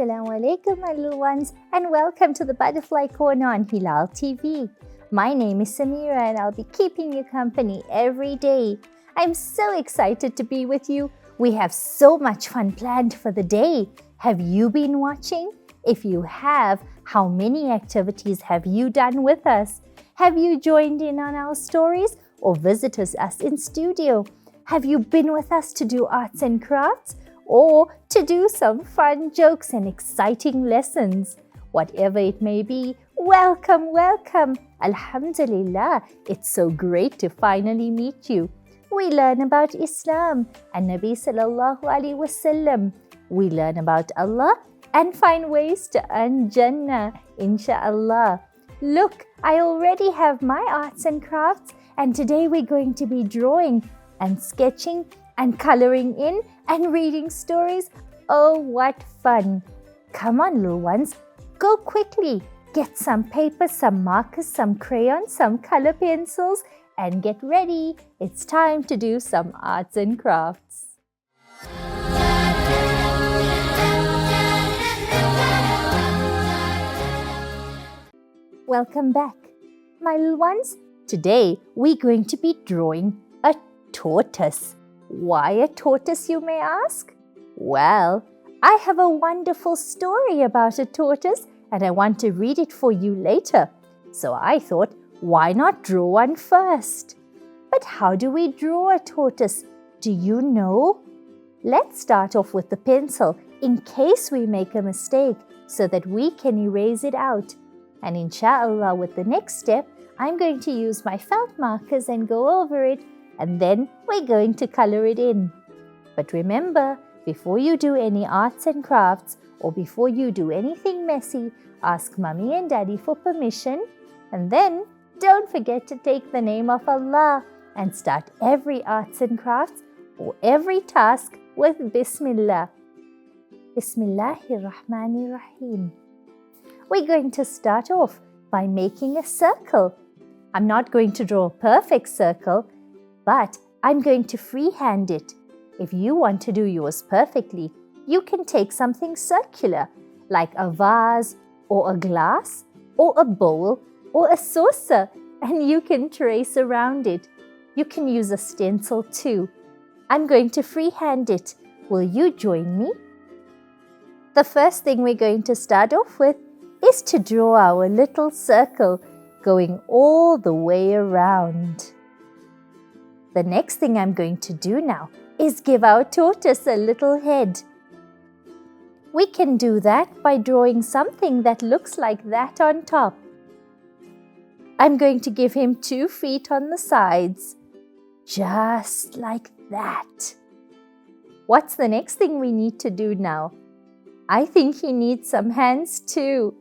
Assalamu alaikum, my little ones, and welcome to the Butterfly Corner on Hilaal TV. My name is Samira and I'll be keeping you company every day. I'm so excited to be with you. We have so much fun planned for the day. Have you been watching? If you have, how many activities have you done with us? Have you joined in on our stories or visited us in studio? Have you been with us to do arts and crafts or to do some fun jokes and exciting lessons? Whatever it may be, welcome, welcome. Alhamdulillah, it's so great to finally meet you. We learn about Islam and Nabi sallallahu alaihi wasallam. We learn about Allah and find ways to earn Jannah, inshallah. Look, I already have my arts and crafts, and today we're going to be drawing and sketching and coloring in and reading stories. Oh, what fun! Come on, little ones, go quickly. Get some paper, some markers, some crayons, some color pencils, and get ready. It's time to do some arts and crafts. Welcome back, my little ones. Today we're going to be drawing a tortoise. Why a tortoise, you may ask? Well, I have a wonderful story about a tortoise and I want to read it for you later. So I thought, why not draw one first? But how do we draw a tortoise? Do you know? Let's start off with the pencil in case we make a mistake so that we can erase it out. And inshallah, with the next step, I'm going to use my felt markers and go over it, and then we're going to color it in. But remember, before you do any arts and crafts or before you do anything messy, ask Mummy and Daddy for permission, and then don't forget to take the name of Allah and start every arts and crafts or every task with Bismillah. Bismillahirrahmanirrahim. We're going to start off by making a circle. I'm not going to draw a perfect circle, but I'm going to freehand it. If you want to do yours perfectly, you can take something circular, like a vase or a glass or a bowl or a saucer, and you can trace around it. You can use a stencil too. I'm going to freehand it. Will you join me? The first thing we're going to start off with is to draw our little circle going all the way around. The next thing I'm going to do now is give our tortoise a little head. We can do that by drawing something that looks like that on top. I'm going to give him 2 feet on the sides, just like that. What's the next thing we need to do now? I think he needs some hands too.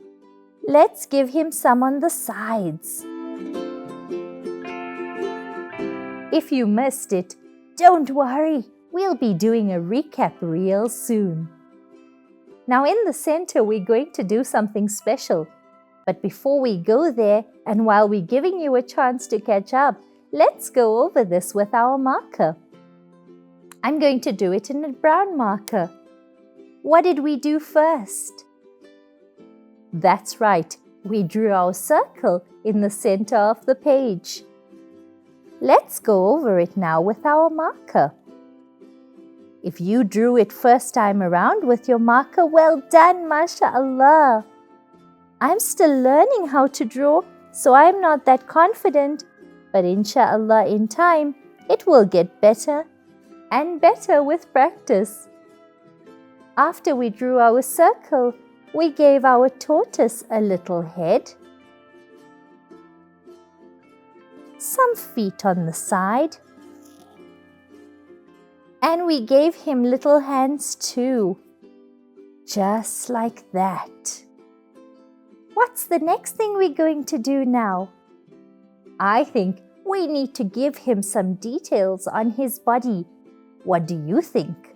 Let's give him some on the sides. If you missed it, don't worry. We'll be doing a recap real soon. Now in the center, we're going to do something special. But before we go there, and while we're giving you a chance to catch up, let's go over this with our marker. I'm going to do it in a brown marker. What did we do first? That's right, we drew our circle in the center of the page. Let's go over it now with our marker. If you drew it first time around with your marker, well done, mashallah. I'm still learning how to draw, so I'm not that confident, but inshallah in time, it will get better and better with practice. After we drew our circle, we gave our tortoise a little head, some feet on the side, and we gave him little hands too, just like that. What's the next thing we're going to do now? I think we need to give him some details on his body. What do you think?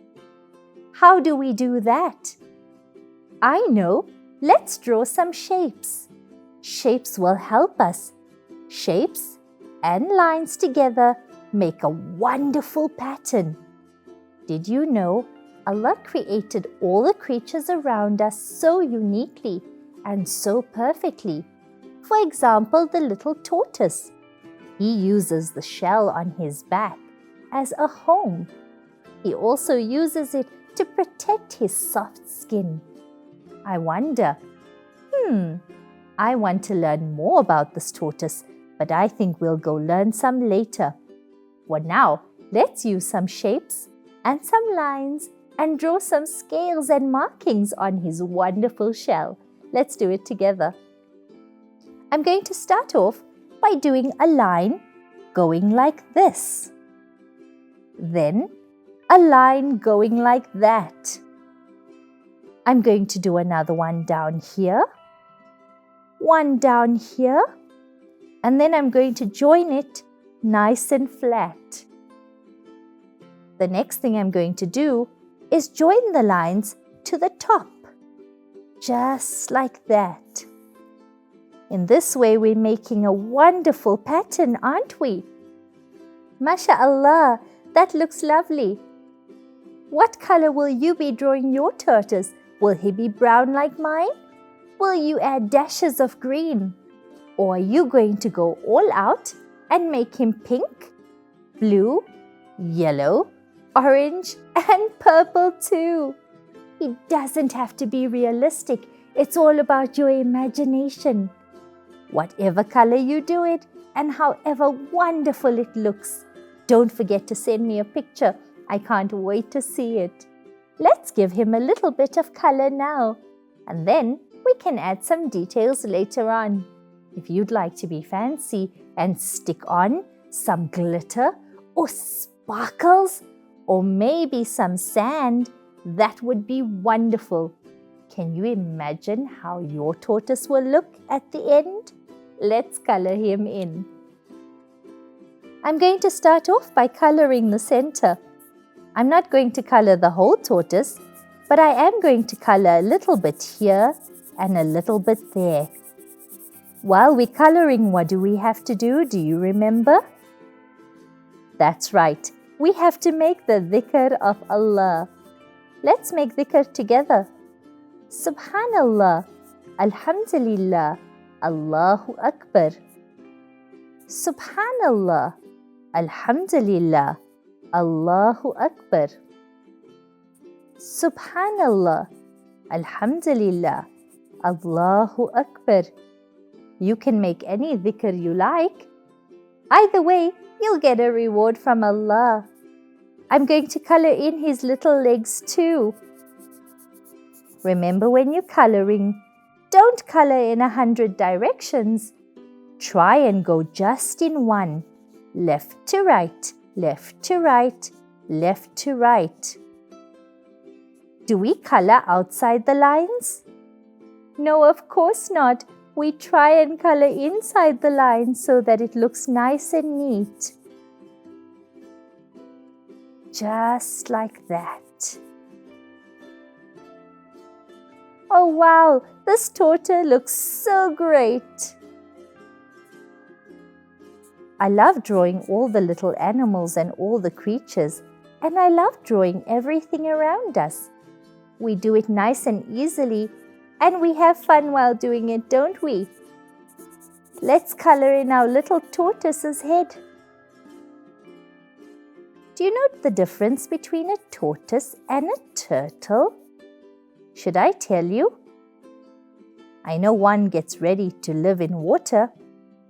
How do we do that? I know. Let's draw some shapes. Shapes will help us. Shapes and lines together make a wonderful pattern. Did you know Allah created all the creatures around us so uniquely and so perfectly. For example, the little tortoise. He uses the shell on his back as a home. He also uses it to protect his soft skin. I wonder, I want to learn more about this tortoise, but I think we'll go learn some later. For now, let's use some shapes and some lines and draw some scales and markings on his wonderful shell. Let's do it together. I'm going to start off by doing a line going like this. Then a line going like that. I'm going to do another one down here, one down here, and then I'm going to join it nice and flat. The next thing I'm going to do is join the lines to the top, just like that. In this way, we're making a wonderful pattern, aren't we? MashaAllah, that looks lovely. What color will you be drawing your tortoise? Will he be brown like mine? Will you add dashes of green? Or are you going to go all out and make him pink, blue, yellow, orange and purple too? It doesn't have to be realistic. It's all about your imagination. Whatever color you do it and however wonderful it looks, don't forget to send me a picture. I can't wait to see it. Let's give him a little bit of color now, and then we can add some details later on. If you'd like to be fancy and stick on some glitter or sparkles or maybe some sand, that would be wonderful. Can you imagine how your tortoise will look at the end? Let's color him in. I'm going to start off by coloring the center. I'm not going to color the whole tortoise, but I am going to color a little bit here and a little bit there. While we're coloring, what do we have to do? Do you remember? That's right. We have to make the dhikr of Allah. Let's make dhikr together. Subhanallah, Alhamdulillah, Allahu Akbar. Subhanallah, Alhamdulillah, Allahu Akbar. Subhanallah, Alhamdulillah, Allahu Akbar. You can make any dhikr you like. Either way, you'll get a reward from Allah. I'm going to color in his little legs too. Remember, when you're coloring, don't color in 100 directions. Try and go just in one. Left to right, left to right, left to right. Do we color outside the lines? No, of course not. We try and color inside the lines so that it looks nice and neat. Just like that. Oh wow, this tortoise looks so great. I love drawing all the little animals and all the creatures, and I love drawing everything around us. We do it nice and easily, and we have fun while doing it, don't we? Let's color in our little tortoise's head. Do you know the difference between a tortoise and a turtle? Should I tell you? I know one gets ready to live in water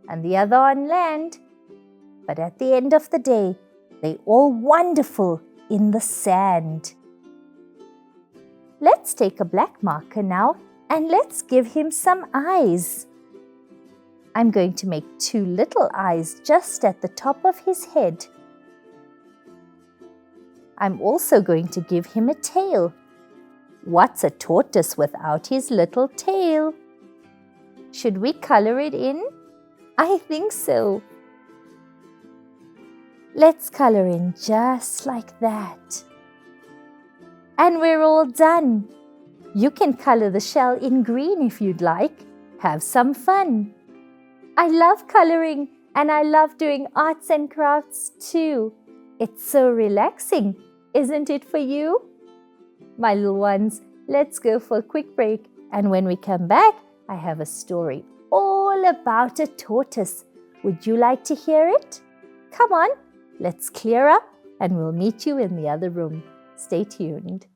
and the other on land, but at the end of the day, they're all wonderful in the sand. Let's take a black marker now and let's give him some eyes. I'm going to make 2 little eyes just at the top of his head. I'm also going to give him a tail. What's a tortoise without his little tail? Should we color it in? I think so. Let's color in just like that. And we're all done. You can color the shell in green if you'd like. Have some fun. I love coloring and I love doing arts and crafts too. It's so relaxing, isn't it for you? My little ones, let's go for a quick break. And when we come back, I have a story all about a tortoise. Would you like to hear it? Come on, let's clear up and we'll meet you in the other room. Stay tuned.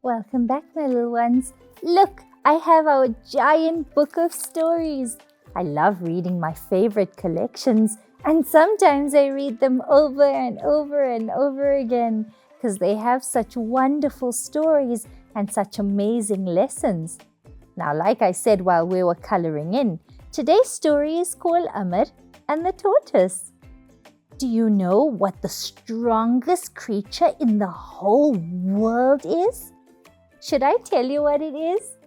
Welcome back, my little ones. Look, I have our giant book of stories. I love reading my favorite collections, and sometimes I read them over and over and over again because they have such wonderful stories and such amazing lessons. Now, like I said while we were coloring in, today's story is called Amr and the Tortoise. Do you know what the strongest creature in the whole world is? Should I tell you what it is?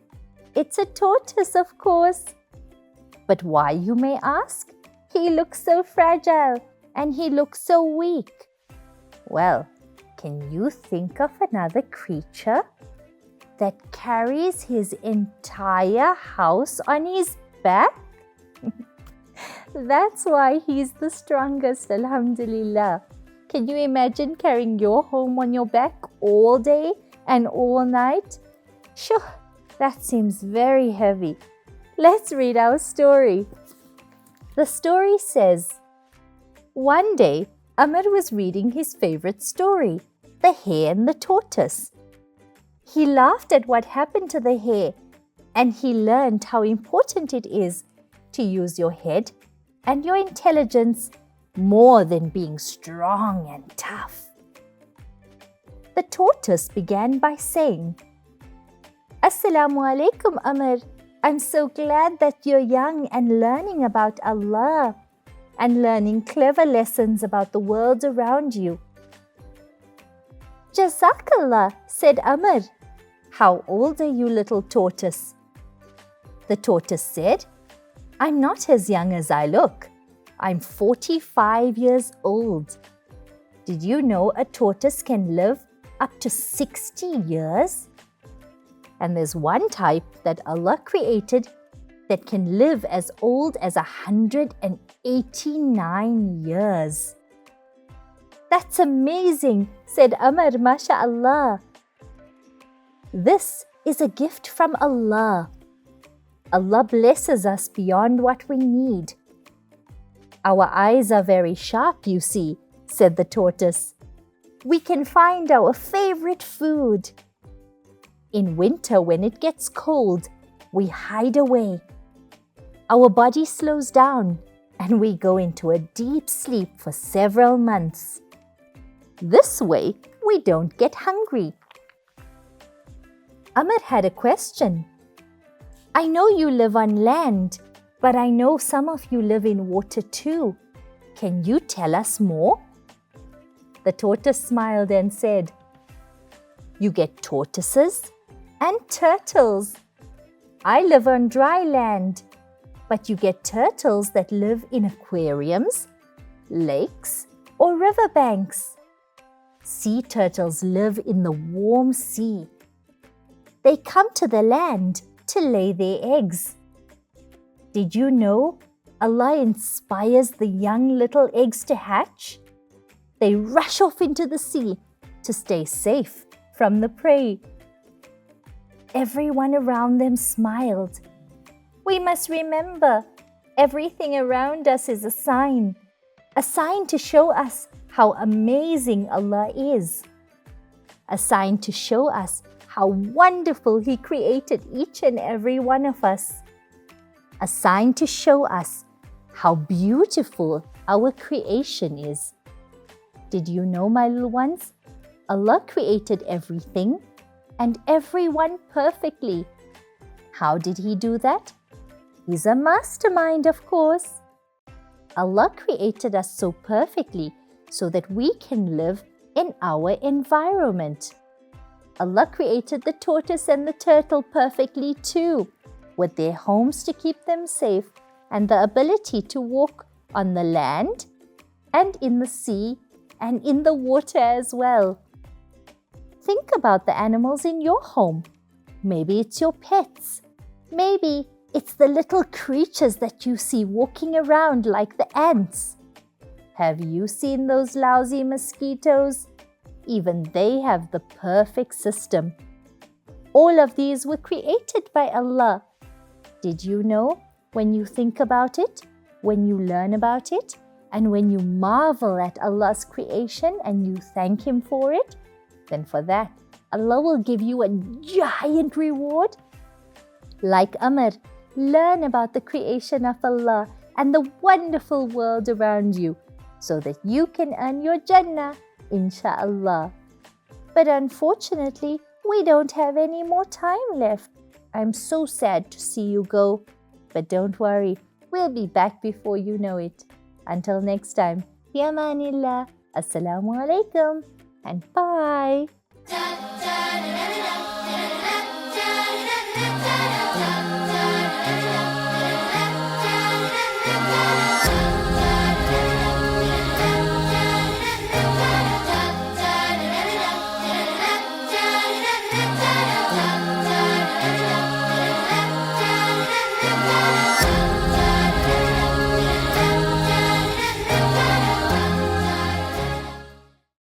It's a tortoise, of course. But why, you may ask? He looks so fragile and he looks so weak. Well, can you think of another creature that carries his entire house on his back? That's why he's the strongest, alhamdulillah. Can you imagine carrying your home on your back all day and all night? Sure, that seems very heavy. Let's read our story. The story says, one day, Amr was reading his favorite story, The Hare and the Tortoise. He laughed at what happened to the hare, and he learned how important it is to use your head and your intelligence more than being strong and tough. The tortoise began by saying, Assalamu alaikum, Amr. I'm so glad that you're young and learning about Allah and learning clever lessons about the world around you. Jazakallah, said Amr. How old are you, little tortoise? The tortoise said, I'm not as young as I look. I'm 45 years old. Did you know a tortoise can live up to 60 years? And there's one type that Allah created that can live as old as 189 years. That's amazing, said Amr, MashaAllah. This is a gift from Allah. Allah blesses us beyond what we need. Our eyes are very sharp, you see, said the tortoise. We can find our favorite food. In winter, when it gets cold, we hide away. Our body slows down and we go into a deep sleep for several months. This way, we don't get hungry. Amr had a question. I know you live on land, but I know some of you live in water too. Can you tell us more? The tortoise smiled and said, You get tortoises and turtles. I live on dry land, but you get turtles that live in aquariums, lakes, or riverbanks. Sea turtles live in the warm sea. They come to the land to lay their eggs. Did you know Allah inspires the young little eggs to hatch? They rush off into the sea to stay safe from the prey. Everyone around them smiled. We must remember, everything around us is a sign to show us how amazing Allah is, a sign to show us how wonderful He created each and every one of us, a sign to show us how beautiful our creation is. Did you know, my little ones? Allah created everything and everyone perfectly. How did He do that? He's a mastermind, of course. Allah created us so perfectly so that we can live in our environment. Allah created the tortoise and the turtle perfectly too, with their homes to keep them safe and the ability to walk on the land and in the sea and in the water as well. Think about the animals in your home. Maybe it's your pets. Maybe it's the little creatures that you see walking around like the ants. Have you seen those lousy mosquitoes? Even they have the perfect system. All of these were created by Allah. Did you know, when you think about it, when you learn about it, and when you marvel at Allah's creation and you thank Him for it, then for that, Allah will give you a giant reward. Like Amr, learn about the creation of Allah and the wonderful world around you so that you can earn your Jannah, insha'Allah. But unfortunately, we don't have any more time left. I'm so sad to see you go. But don't worry, we'll be back before you know it. Until next time, fi amanillah, assalamu alaikum, and bye.